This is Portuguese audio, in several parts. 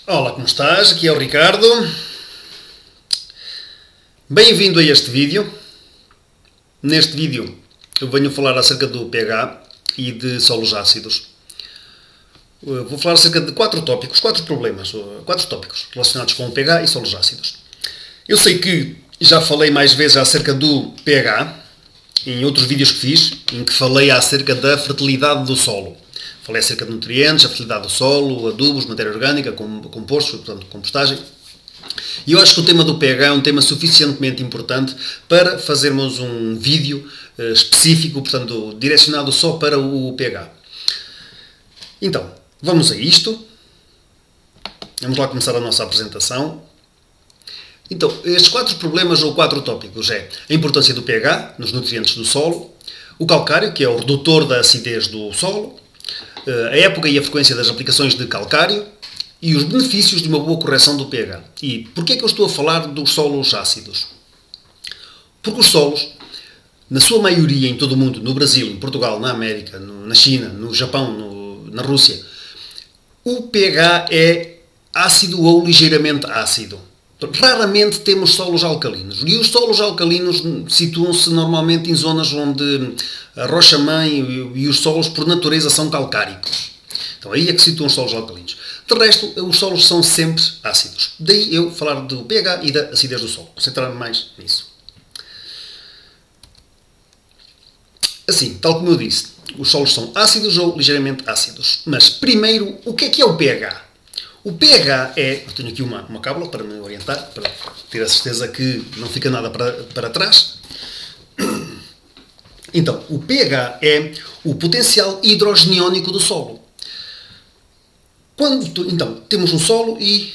Olá, como estás? Aqui é o Ricardo. Bem-vindo a este vídeo. Neste vídeo eu venho falar acerca do pH e de solos ácidos. Vou falar acerca de quatro tópicos relacionados com o pH e solos ácidos. Eu sei que já falei mais vezes acerca do pH em outros vídeos que fiz, em que falei acerca da fertilidade do solo. Falei acerca de nutrientes, a fertilidade do solo, adubos, matéria orgânica, compostos, portanto, compostagem. E eu acho que o tema do pH é um tema suficientemente importante para fazermos um vídeo específico, portanto, direcionado só para o pH. Então, vamos a isto. Vamos lá começar a nossa apresentação. Então, estes quatro problemas ou quatro tópicos é a importância do pH nos nutrientes do solo, o calcário, que é o redutor da acidez do solo, a época e a frequência das aplicações de calcário e os benefícios de uma boa correção do pH. E porquê é que eu estou a falar dos solos ácidos? Porque os solos, na sua maioria em todo o mundo, no Brasil, em Portugal, na América, na China, no Japão, na Rússia, o pH é ácido ou ligeiramente ácido. Raramente temos solos alcalinos. E os solos alcalinos situam-se normalmente em zonas onde a rocha-mãe e os solos, por natureza, são calcáricos. Então aí é que se situam os solos alcalinos. De resto, os solos são sempre ácidos. Daí eu falar do pH e da acidez do solo. Concentrar-me mais nisso. Assim, tal como eu disse, os solos são ácidos ou ligeiramente ácidos. Mas, primeiro, o que é o pH? O pH é... Eu tenho aqui uma cábula para me orientar, para ter a certeza que não fica nada para trás. Então, o pH é o potencial hidrogeniónico do solo. Então, temos um solo e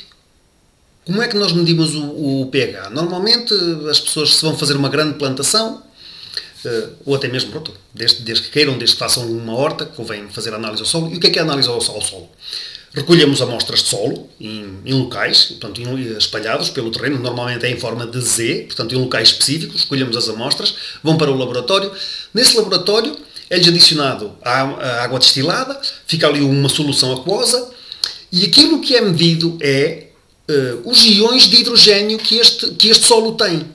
como é que nós medimos o pH? Normalmente, as pessoas se vão fazer uma grande plantação, ou até mesmo, pronto, desde que queiram, desde que façam uma horta, convém fazer análise ao solo. E o que é a análise ao solo? Recolhemos amostras de solo em locais, portanto, espalhados pelo terreno, normalmente é em forma de Z, portanto, em locais específicos, escolhemos as amostras, vão para o laboratório. Nesse laboratório é-lhes adicionado a água destilada, fica ali uma solução aquosa, e aquilo que é medido é os íons de hidrogênio que este solo tem.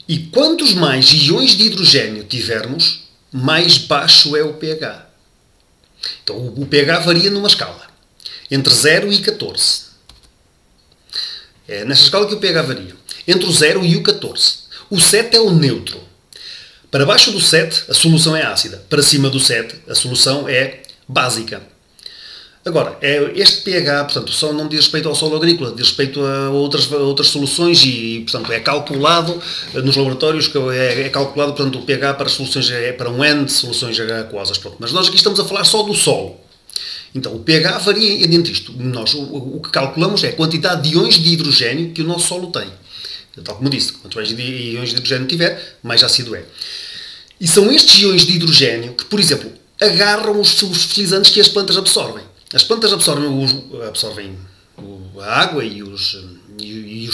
E quantos mais íons de hidrogênio tivermos, mais baixo é o pH. Então, o pH varia numa escala entre 0 e 14. É nessa escala que o pH varia. Entre o 0 e o 14. O 7 é o neutro. Para baixo do 7, a solução é ácida. Para cima do 7, a solução é básica. Agora, este pH, portanto, só não diz respeito ao solo agrícola, diz respeito a outras soluções e, portanto, é calculado nos laboratórios, é calculado, portanto, o pH para soluções, para um N de soluções aquosas. Pronto. Mas nós aqui estamos a falar só do solo. Então, o pH varia entre isto. Nós, o que calculamos é a quantidade de íons de hidrogênio que o nosso solo tem. Tal como disse, quanto mais íons de hidrogênio tiver, mais ácido é. E são estes íons de hidrogênio que, por exemplo, agarram os fertilizantes que as plantas absorvem. As plantas absorvem a água e os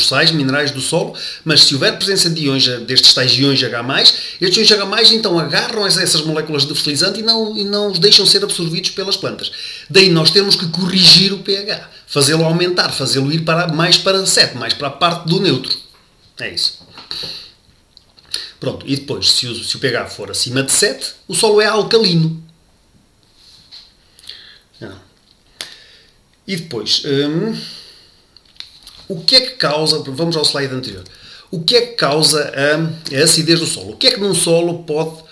sais minerais do solo, mas se houver presença de íons, destes tais íons H+, estes íons H+, então agarram essas moléculas de fertilizante e não os deixam ser absorvidos pelas plantas. Daí nós temos que corrigir o pH, fazê-lo aumentar, fazê-lo ir mais para 7, mais para a parte do neutro. É isso. Pronto, e depois, se o pH for acima de 7, o solo é alcalino. Não. E depois, o que é que causa, vamos ao slide anterior, o que é que causa a acidez do solo? O que é que num solo pode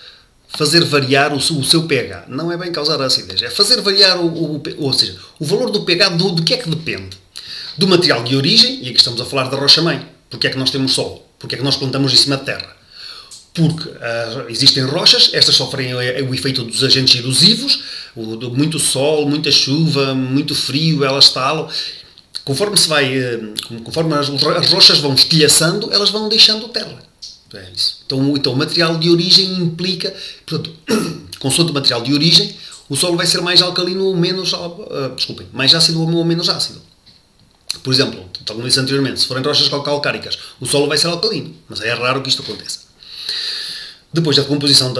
fazer variar o seu pH? Não é bem causar a acidez, é fazer variar ou seja, o valor do pH do que é que depende? Do material de origem, e aqui estamos a falar da rocha-mãe. Porque é que nós temos solo? Porque é que nós plantamos em cima de terra? Porque existem rochas, estas sofrem o efeito dos agentes erosivos, muito sol, muita chuva, muito frio, elas estalam. Conforme as rochas vão estilhaçando, elas vão deixando terra. É isso. Então o material de origem implica, portanto, consoante o material de origem, o solo vai ser mais alcalino ou menos, mais ácido ou menos ácido. Por exemplo, como disse anteriormente, se forem rochas calcáricas, o solo vai ser alcalino, mas é raro que isto aconteça. Depois, a decomposição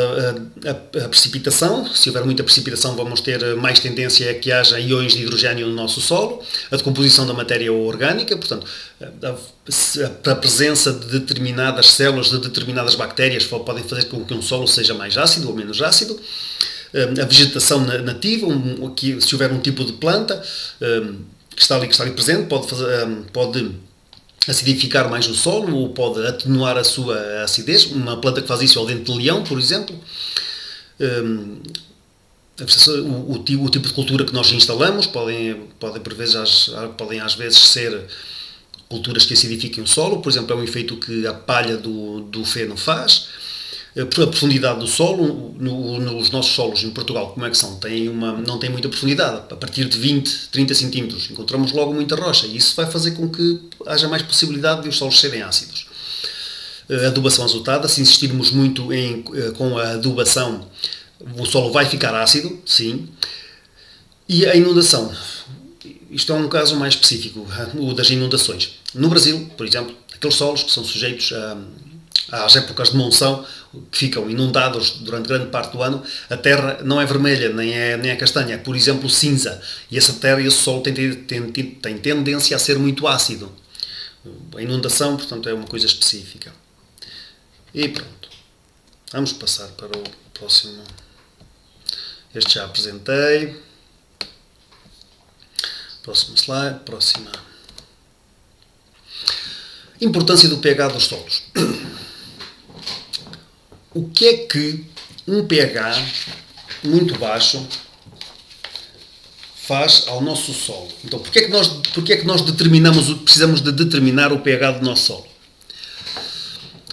a precipitação. Se houver muita precipitação, vamos ter mais tendência a que haja íons de hidrogênio no nosso solo. A decomposição da matéria orgânica, portanto, a presença de determinadas células, de determinadas bactérias, podem fazer com que um solo seja mais ácido ou menos ácido. A vegetação nativa, se houver um tipo de planta que está ali presente, pode acidificar mais o solo ou pode atenuar a sua acidez. Uma planta que faz isso é o dente de leão, por exemplo. O tipo de cultura que nós instalamos podem às vezes ser culturas que acidifiquem o solo. Por exemplo, é um efeito que a palha do feno faz. A profundidade do solo, nos nossos solos em Portugal, como é que são? Não tem muita profundidade. A partir de 20, 30 centímetros encontramos logo muita rocha e isso vai fazer com que haja mais possibilidade de os solos serem ácidos. A adubação azotada, se insistirmos muito com a adubação, o solo vai ficar ácido, sim. E a inundação. Isto é um caso mais específico, o das inundações. No Brasil, por exemplo, aqueles solos que são sujeitos às épocas de monção, que ficam inundados durante grande parte do ano, a terra não é vermelha, nem é castanha, é, por exemplo, cinza. E essa terra e esse solo tem tendência a ser muito ácido. A inundação, portanto, é uma coisa específica. E pronto. Vamos passar para o próximo. Este já apresentei. Próximo slide. Próxima. Importância do pH dos solos. O que é que um pH muito baixo faz ao nosso solo? Então, porque é que nós precisamos de determinar o pH do nosso solo?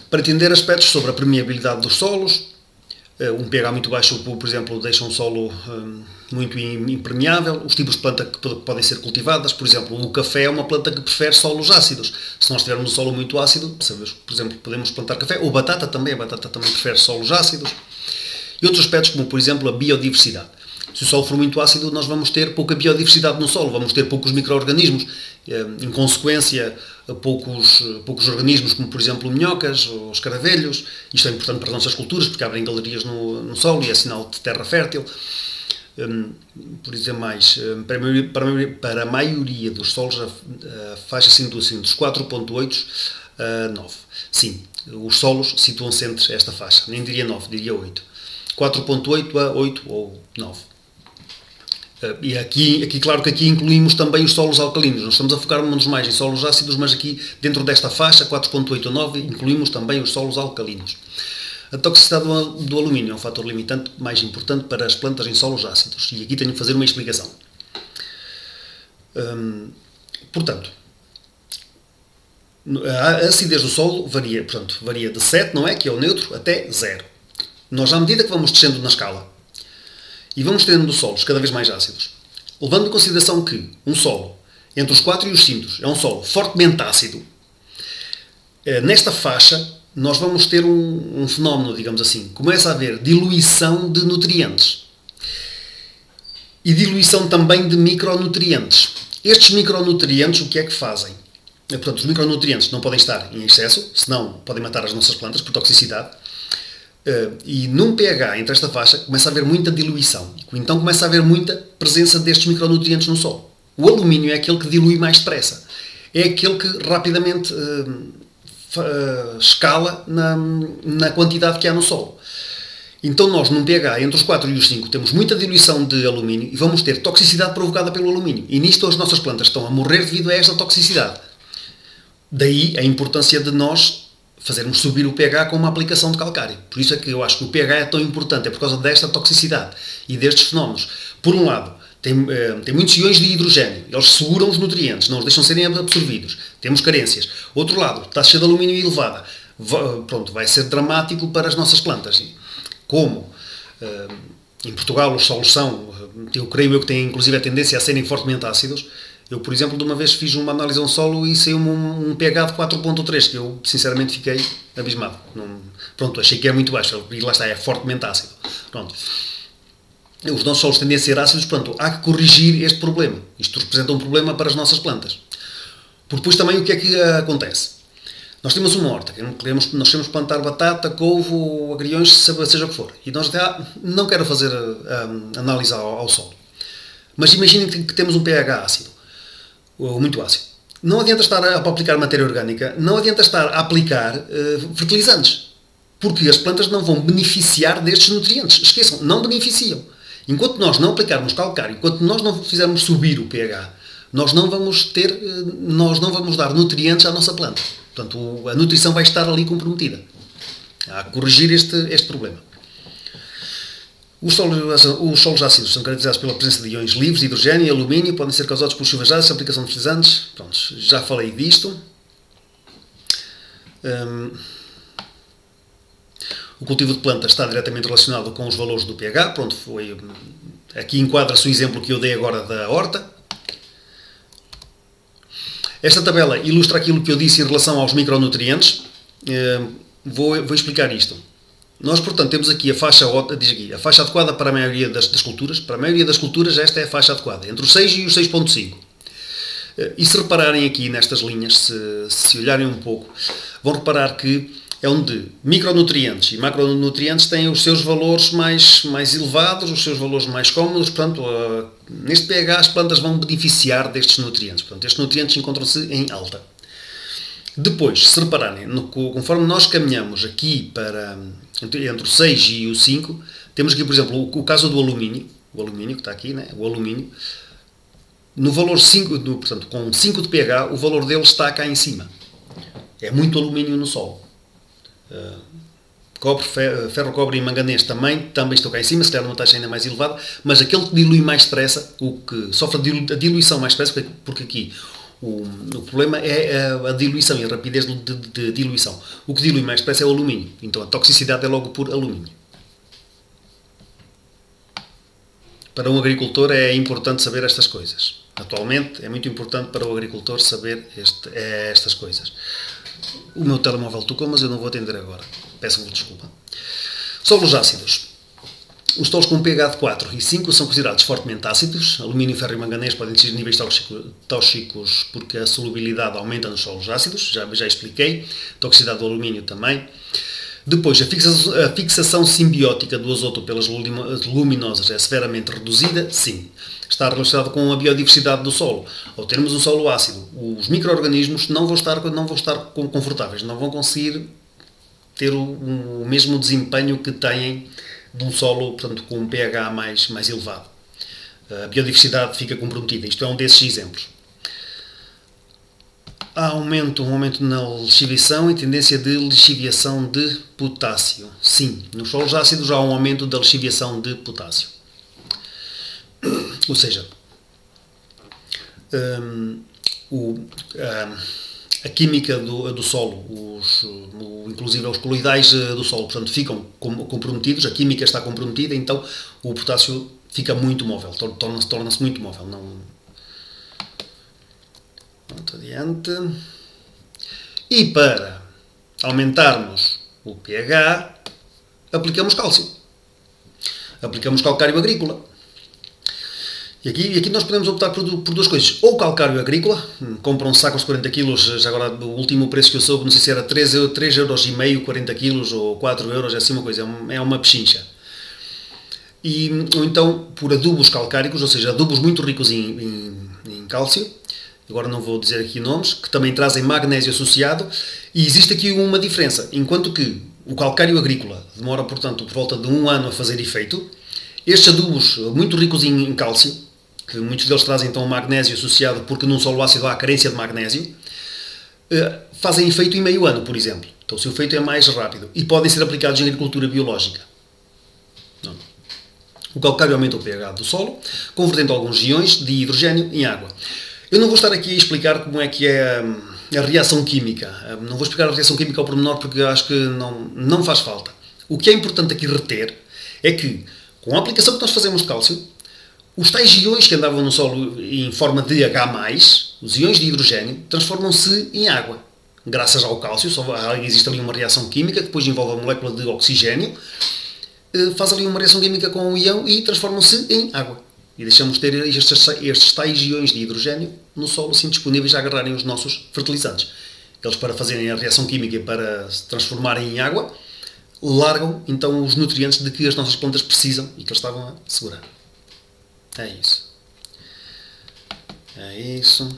Para entender aspectos sobre a permeabilidade dos solos, um pH muito baixo, por exemplo, deixa um solo muito impermeável. Os tipos de planta que podem ser cultivadas, por exemplo, o café é uma planta que prefere solos ácidos. Se nós tivermos um solo muito ácido, por exemplo, podemos plantar café, ou batata também prefere solos ácidos. E outros aspectos, como por exemplo a biodiversidade. Se o solo for muito ácido, nós vamos ter pouca biodiversidade no solo, vamos ter poucos micro-organismos, em consequência, poucos organismos, como por exemplo minhocas ou escaravelhos. Isto é importante para as nossas culturas, porque abrem galerias no solo e é sinal de terra fértil. Por dizer mais, para a maioria dos solos, a faixa situa-se entre os 4.8 a 9. Sim, os solos situam-se entre esta faixa, nem diria 9, diria 8. 4.8 a 8 ou 9. E aqui, claro que aqui incluímos também os solos alcalinos. Nós estamos a focar-nos mais em solos ácidos, mas aqui, dentro desta faixa, 4.8 a 9, incluímos também os solos alcalinos. A toxicidade do alumínio é um fator limitante mais importante para as plantas em solos ácidos. E aqui tenho que fazer uma explicação. Portanto, a acidez do solo varia de 7, não é? Que é o neutro, até 0. Nós, à medida que vamos descendo na escala, e vamos tendo solos cada vez mais ácidos, levando em consideração que um solo entre os 4 e os 5 é um solo fortemente ácido, nesta faixa nós vamos ter um fenómeno, digamos assim. Começa a haver diluição de nutrientes e diluição também de micronutrientes. Estes micronutrientes, o que é que fazem? Portanto, os micronutrientes não podem estar em excesso, senão podem matar as nossas plantas por toxicidade. E num pH entre esta faixa começa a haver muita diluição. Então começa a haver muita presença destes micronutrientes no solo. O alumínio é aquele que dilui mais depressa. É aquele que rapidamente escala na quantidade que há no solo. Então nós, num pH entre os 4 e os 5, temos muita diluição de alumínio e vamos ter toxicidade provocada pelo alumínio. E nisto as nossas plantas estão a morrer devido a esta toxicidade. Daí a importância de nós fazermos subir o pH com uma aplicação de calcário. Por isso é que eu acho que o pH é tão importante, é por causa desta toxicidade e destes fenómenos. Por um lado, tem muitos íons de hidrogênio, eles seguram os nutrientes, não os deixam serem absorvidos. Temos carências. Outro lado, taxa de alumínio elevada. Vai ser dramático para as nossas plantas. Como em Portugal os solos eu creio que têm inclusive a tendência a serem fortemente ácidos. Eu, por exemplo, de uma vez fiz uma análise a um solo e saiu-me um pH de 4.3, que eu, sinceramente, fiquei abismado. Achei que é muito baixo, e lá está, é fortemente ácido. Os nossos solos tendem a ser ácidos, há que corrigir este problema. Isto representa um problema para as nossas plantas. Porque depois também o que é que acontece? Nós temos uma horta, nós queremos plantar batata, couve ou agriões, seja o que for. E nós até não quero fazer análise ao solo. Mas imaginem que temos um pH ácido, ou muito ácido. Não adianta estar a aplicar matéria orgânica, não adianta estar a aplicar fertilizantes, porque as plantas não vão beneficiar destes nutrientes. Esqueçam, não beneficiam. Enquanto nós não aplicarmos calcário, enquanto nós não fizermos subir o pH, nós não vamos dar nutrientes à nossa planta. Portanto, a nutrição vai estar ali comprometida a corrigir este problema. Os solos ácidos são caracterizados pela presença de íons livres de hidrogênio e alumínio, podem ser causados por chuvas ácidas, aplicação de fertilizantes. Pronto, já falei disto. O cultivo de plantas está diretamente relacionado com os valores do pH. Pronto, aqui enquadra-se o exemplo que eu dei agora da horta. Esta tabela ilustra aquilo que eu disse em relação aos micronutrientes. Vou explicar isto. Nós, portanto, temos aqui a faixa adequada para a maioria das culturas. Para a maioria das culturas, esta é a faixa adequada, entre os 6 e os 6.5. E se repararem aqui nestas linhas, se olharem um pouco, vão reparar que é onde micronutrientes e macronutrientes têm os seus valores mais elevados, os seus valores mais cómodos. Portanto, neste pH as plantas vão beneficiar destes nutrientes. Portanto, estes nutrientes encontram-se em alta. Depois, se repararem, conforme nós caminhamos aqui entre o 6 e o 5, temos aqui, por exemplo, o caso do alumínio, o alumínio que está aqui, né? O alumínio, no valor 5, portanto, com 5 de pH, o valor dele está cá em cima. É muito alumínio no solo. Cobre, ferro, cobre e manganês também estão cá em cima, se calhar numa taxa ainda mais elevada, mas aquele que dilui mais depressa, o que sofre a diluição mais depressa, porque aqui o problema é a diluição e a rapidez de diluição. O que dilui mais depressa é o alumínio, então a toxicidade é logo por alumínio. Para um agricultor é importante saber estas coisas. Atualmente é muito importante para o agricultor saber estas coisas. O meu telemóvel tocou, mas eu não vou atender agora. Peço-me desculpa. Solos ácidos. Os solos com pH de 4 e 5 são considerados fortemente ácidos. Alumínio, ferro e manganês podem atingir níveis tóxicos porque a solubilidade aumenta nos solos ácidos. Já expliquei. Toxicidade do alumínio também. Depois, a fixação simbiótica do azoto pelas luminosas é severamente reduzida? Sim. Está relacionado com a biodiversidade do solo. Ao termos um solo ácido, os micro-organismos não vão estar confortáveis, não vão conseguir ter o mesmo desempenho que têm de um solo, portanto, com um pH mais elevado. A biodiversidade fica comprometida. Isto é um desses exemplos. Há um aumento na lixiviação e tendência de lixiviação de potássio. Sim, nos solos ácidos há um aumento da lixiviação de potássio. Ou seja, a química do solo, inclusive os coloidais do solo, portanto, ficam comprometidos, a química está comprometida, então o potássio fica muito móvel, torna-se muito móvel. Pronto, adiante. E para aumentarmos o pH, aplicamos cálcio. Aplicamos calcário agrícola. E aqui nós podemos optar por duas coisas. Ou calcário agrícola, compra um saco de 40 kg, já agora o último preço que eu soube, não sei se era 3,5€, 40 kg ou 4€, é assim uma coisa, é uma pechincha. Ou então por adubos calcáricos, ou seja, adubos muito ricos em cálcio, agora não vou dizer aqui nomes, que também trazem magnésio associado, e existe aqui uma diferença. Enquanto que o calcário agrícola demora, portanto, por volta de 1 ano a fazer efeito, estes adubos muito ricos em cálcio, que muitos deles trazem então magnésio associado porque num solo ácido há carência de magnésio, fazem efeito em meio ano, por exemplo. Então o seu efeito é mais rápido e podem ser aplicados em agricultura biológica. Não. O calcário aumenta o pH do solo, convertendo alguns íons de hidrogênio em água. Eu não vou estar aqui a explicar como é que é a reação química. Não vou explicar a reação química ao pormenor porque eu acho que não faz falta. O que é importante aqui reter é que, com a aplicação que nós fazemos de cálcio, os tais íons que andavam no solo em forma de H+, os íons de hidrogênio, transformam-se em água. Graças ao cálcio, existe ali uma reação química que depois envolve a molécula de oxigênio, faz ali uma reação química com o íon e transformam-se em água. E deixamos de ter estes tais íons de hidrogênio no solo assim disponíveis a agarrarem os nossos fertilizantes. eles para fazerem a reação química e para se transformarem em água, largam então os nutrientes de que as nossas plantas precisam e que eles estavam a segurar. É isso. É isso.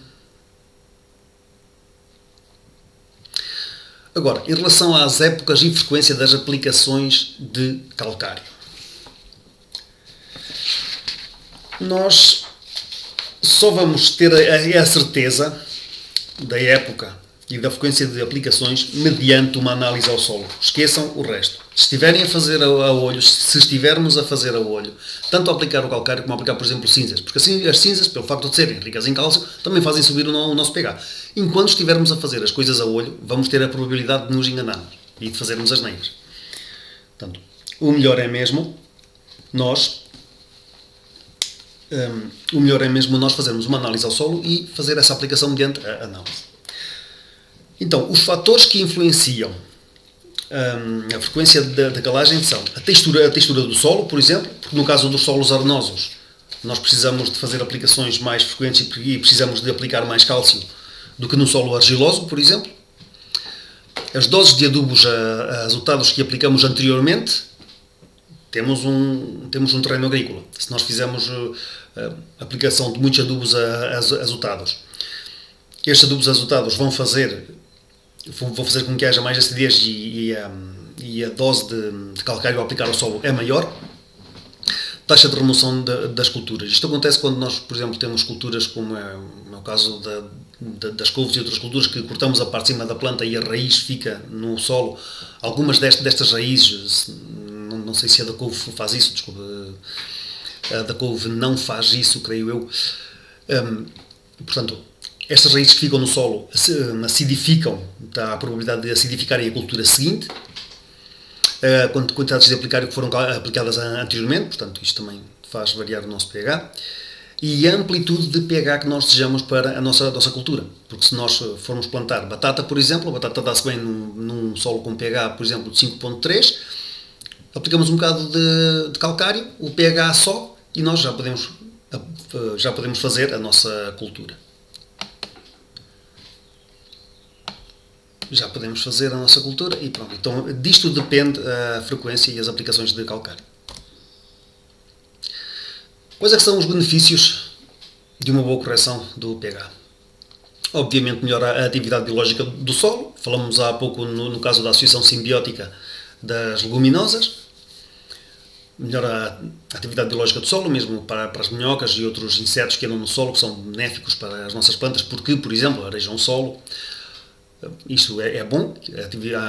Agora, em relação às épocas e frequência das aplicações de calcário. Nós só vamos ter a certeza da época e da frequência de aplicações mediante uma análise ao solo. Esqueçam o resto. Se estiverem a fazer a olho, se estivermos a fazer a olho, tanto a aplicar o calcário como a aplicar, por exemplo, cinzas, porque assim as cinzas, pelo facto de serem ricas em cálcio, também fazem subir o nosso pH. Enquanto estivermos a fazer as coisas a olho, vamos ter a probabilidade de nos enganarmos e de fazermos asneiras. Portanto, o melhor é mesmo nós fazermos uma análise ao solo e fazer essa aplicação mediante a análise. Então, os fatores que influenciam a frequência da calagem são a textura do solo, por exemplo, porque no caso dos solos arenosos nós precisamos de fazer aplicações mais frequentes e precisamos de aplicar mais cálcio do que no solo argiloso, por exemplo. As doses de adubos azotados que aplicamos anteriormente, temos um terreno agrícola. Se nós fizermos aplicação de muitos adubos azotados, estes adubos azotados vão fazer com que haja mais acidez e a dose de calcário a aplicar ao solo é maior. Taxa de remoção das culturas. Isto acontece quando nós, por exemplo, temos culturas como é o caso das couves e outras culturas que cortamos a parte de cima da planta e a raiz fica no solo. Algumas destas raízes, não sei se a da couve faz isso, desculpa, a da couve não faz isso, creio eu. Portanto, estas raízes que ficam no solo acidificam, dá a probabilidade de acidificarem a cultura seguinte, quantidades de aplicário que foram aplicadas anteriormente, portanto isto também faz variar o nosso pH, e a amplitude de pH que nós desejamos para a nossa cultura, porque se nós formos plantar batata, por exemplo, a batata dá-se bem num solo com pH, por exemplo, de 5.3, aplicamos um bocado de calcário, o pH só, e nós já podemos fazer a nossa cultura. Já podemos fazer a nossa cultura e pronto. Então, disto depende a frequência e as aplicações de calcário. Quais é que são os benefícios de uma boa correção do pH? Obviamente melhora a atividade biológica do solo. Falamos há pouco no caso da associação simbiótica das leguminosas. Melhora a atividade biológica do solo, mesmo para as minhocas e outros insetos que andam no solo, que são benéficos para as nossas plantas, porque, por exemplo, arejam o solo. Isso é bom,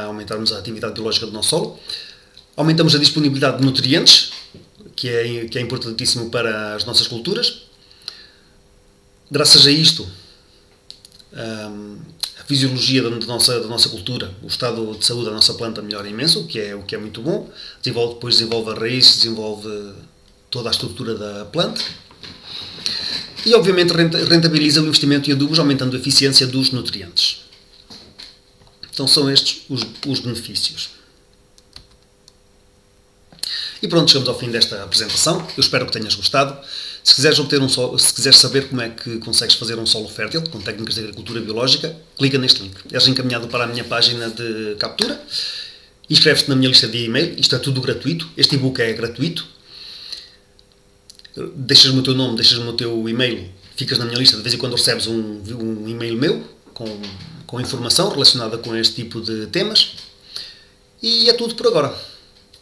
aumentarmos a atividade biológica do nosso solo. Aumentamos a disponibilidade de nutrientes, que é importantíssimo para as nossas culturas. Graças a isto, a fisiologia da nossa cultura, o estado de saúde da nossa planta melhora imenso, o que é muito bom. Depois desenvolve a raiz, desenvolve toda a estrutura da planta. E, obviamente, rentabiliza o investimento em adubos, aumentando a eficiência dos nutrientes. Então são estes os benefícios. E pronto, chegamos ao fim desta apresentação. Eu espero que tenhas gostado. Se quiseres saber como é que consegues fazer um solo fértil com técnicas de agricultura biológica, clica neste link. És encaminhado para a minha página de captura e inscreves-te na minha lista de e-mail. Isto é tudo gratuito. Este e-book é gratuito. Deixas-me o teu nome, deixas-me o teu e-mail. Ficas na minha lista. De vez em quando recebes um e-mail meu com informação relacionada com este tipo de temas. E é tudo por agora.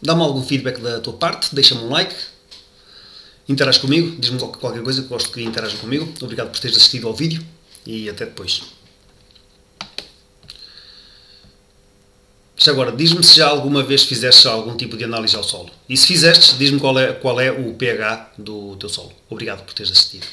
Dá-me algum feedback da tua parte, deixa-me um like, interage comigo, diz-me qualquer coisa, que gosto que interaja comigo. Obrigado por teres assistido ao vídeo e até depois. Já agora, diz-me se já alguma vez fizeste algum tipo de análise ao solo. E se fizestes, diz-me qual é o pH do teu solo. Obrigado por teres assistido.